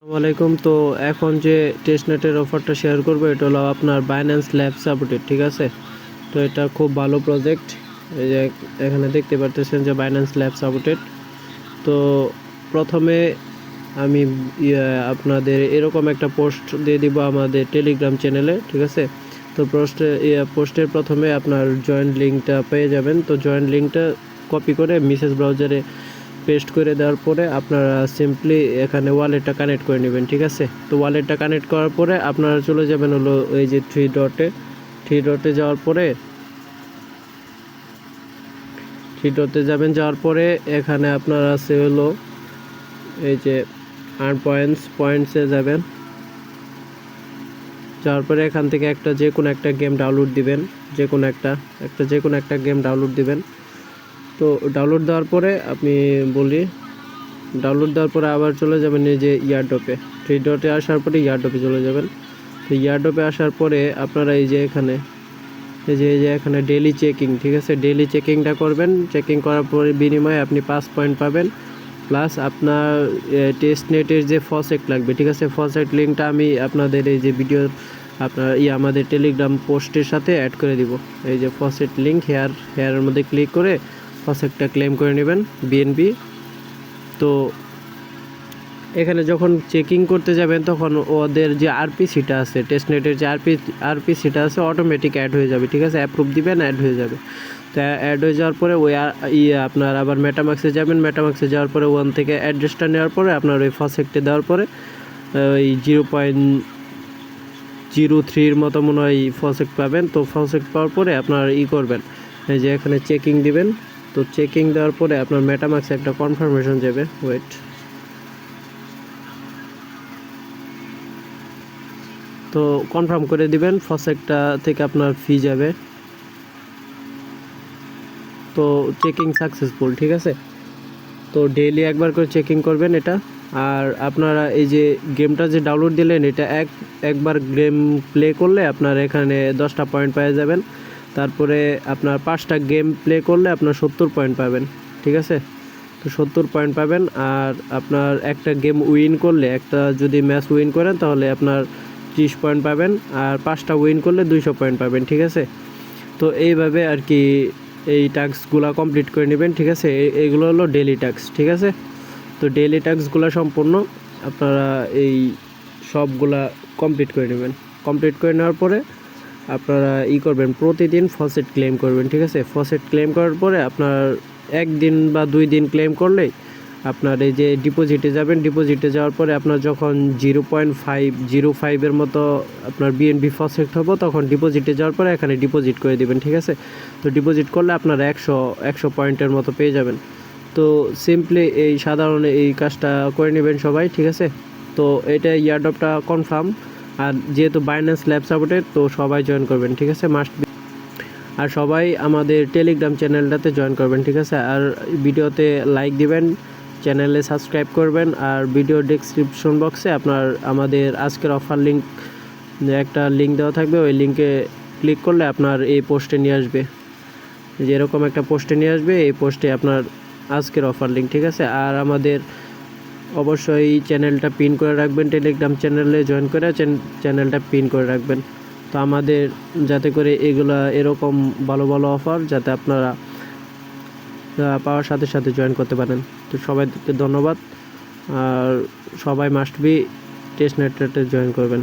আসসালামাইকুম। তো এখন যে টেস্টনেটের অফারটা শেয়ার করব এটা হলো আপনার বাইন্যান্স ল্যাব সাপোর্টেড, ঠিক আছে। তো এটা খুব ভালো প্রজেক্ট। এই যে এখানে দেখতে পারতেছেন যে বাইন্যান্স ল্যাব সাপোর্টেড। তো প্রথমে আমি আপনাদের এরকম একটা পোস্ট দিয়ে দিব আমাদের টেলিগ্রাম চ্যানেলে, ঠিক আছে। তো পোস্টের প্রথমে আপনার জয়েন্ট লিঙ্কটা পেয়ে যাবেন। তো জয়েন্ট লিঙ্কটা কপি করে মেসেজ ব্রাউজারে পেস্ট করে দেওয়ার পরে আপনারা সিম্পলি এখানে ওয়ালেটটা কানেক্ট করে নেবেন, ঠিক আছে। তো ওয়ালেটটা কানেক্ট করার পরে আপনারা চলে যাবেন হলো এই যে থ্রি ডটে যাওয়ার পরে এখানে আপনার আছে হলো এই যে আর্ন পয়েন্টসে যাবেন। যাওয়ার পরে এখান থেকে যে কোনো একটা গেম ডাউনলোড দিবেন, যে কোনো একটা গেম ডাউনলোড দিবেন। তো ডাউনলোড দেওয়ার পরে আবার চলে যাবেন এই যে ইয়ারড্রপে। থ্রি ডটে আসার পরে ইয়ারড্রপে চলে যাবেন। তো ইয়ারড্রপে আসার পরে আপনারা এই যে এখানে ডেইলি চেকিং, ঠিক আছে, ডেইলি চেকিংটা করবেন। চেকিং করার পরে বিনিময়ে আপনি 5 পয়েন্ট পাবেন, প্লাস আপনার টেস্টনেটের যে ফসেট লাগবে, ঠিক আছে। ফসেট লিঙ্কটা আমি আপনাদের এই যে ভিডিও আমাদের টেলিগ্রাম পোস্টের সাথে অ্যাড করে দিব। এই যে ফসেট লিঙ্ক হেয়ারের মধ্যে ক্লিক করে ফসেটটা ক্লেম করে নেবেন বিএনবি। তো এখানে যখন চেকিং করতে যাবেন তখন ওদের যে আরপিসিটা আছে, টেস্টনেটের যে আরপিসিটা আছে অটোমেটিক অ্যাড হয়ে যাবে, ঠিক আছে। অ্যাপ্রুভ দিবেন, অ্যাড হয়ে যাবে। তো অ্যাড হয়ে যাওয়ার পরে আপনার আবার মেটামাক্সে যাবেন। মেটামাক্সে যাওয়ার পরে ওয়ান থেকে অ্যাড্রেসটা নেওয়ার পরে আপনার ওই ফসেটটা দেওয়ার পরে ওই 0.03 মতো মনে হয় ফসেট পাবেন। তো ফসেট পাওয়ার পরে আপনার করবেন এই যে এখানে চেকিং দিবেন। তো চেকিং দেওয়ার পরে আপনার মেটামাক্সে একটা কনফার্মেশন যাবে, ওয়েট। তো কনফার্ম করে দিবেন, ফসেটটা থেকে আপনার ফি যাবে। তো চেকিং সাকসেসফুল, ঠিক আছে। তো ডেইলি একবার করে চেকিং করবেন এটা। আর আপনারা এই যে গেমটা যে ডাউনলোড দিলেন এটা একবার গেম প্লে করলে আপনার এখানে 10টা পয়েন্ট পেয়ে যাবেন। তারপরে আপনার 5টা গেম প্লে করলে আপনার 70 পয়েন্ট পাবেন, ঠিক আছে। তো 70 পয়েন্ট পাবেন। আর আপনার একটা গেম উইন করলে, একটা যদি ম্যাচ উইন করেন তাহলে আপনার 30 পয়েন্ট পাবেন। আর 5টা উইন করলে 200 পয়েন্ট পাবেন, ঠিক আছে। তো এইভাবে আর কি এই টাস্কগুলো কমপ্লিট করে নেবেন, ঠিক আছে। এগুলো হলো ডেইলি টাস্ক, ঠিক আছে। তো ডেইলি টাস্কগুলো সম্পূর্ণ আপনারা এই সবগুলা কমপ্লিট করে নেবেন। কমপ্লিট করে নেওয়ার পরে আপনারা করবেন, প্রতিদিন ফসেট ক্লেম করবেন, ঠিক আছে। ফসেট ক্লেম করার পরে আপনার 1 দিন বা 2 দিন ক্লেম করলেই আপনার এই যে ডিপোজিটে যাবেন। ডিপোজিটে যাওয়ার পরে আপনার যখন 0.505 মতো আপনার বিএনবি ফসেট হবে তখন ডিপোজিটে যাওয়ার পরে এখানে ডিপোজিট করে দিবেন, ঠিক আছে। তো ডিপোজিট করলে আপনার 100 পয়েন্টের মতো পেয়ে যাবেন। তো সিম্পলি সাধারণ এই কাজটা করে নেবেন সবাই, ঠিক আছে। তো এটা ইয়ারড্রপটা কনফার্ম। আর যেহেতু বাইন্যান্স ল্যাব সাপোর্টেড তো সবাই জয়েন করবেন, ঠিক আছে, মাস্ট বি। আর সবাই আমাদের টেলিগ্রাম চ্যানেলটাতে জয়েন করবেন, ঠিক আছে। আর ভিডিওতে লাইক দিবেন, চ্যানেলে সাবস্ক্রাইব করবেন। আর ভিডিও ডেসক্রিপশন বক্সে আমাদের আজকের অফার একটা লিঙ্ক দেওয়া থাকবে। ওই লিঙ্কে ক্লিক করলে আপনার এই পোস্টে নিয়ে আসবে, যেরকম একটা পোস্টে নিয়ে আসবে। এই পোস্টে আপনার আজকের অফার লিঙ্ক, ঠিক আছে। আর আমাদের অবশ্যই চ্যানেলটা পিন করে রাখবেন, টেলিগ্রাম চ্যানেলে জয়েন করে চ্যানেলটা পিন করে রাখবেন। তো আমাদের যাতে করে এরকম ভালো ভালো অফার যাতে আপনারা পাওয়ার সাথে সাথে জয়েন করতে পারেন। তো সবাইকে ধন্যবাদ। আর সবাই মাস্ট বি টেস্টনেটে জয়েন করবেন।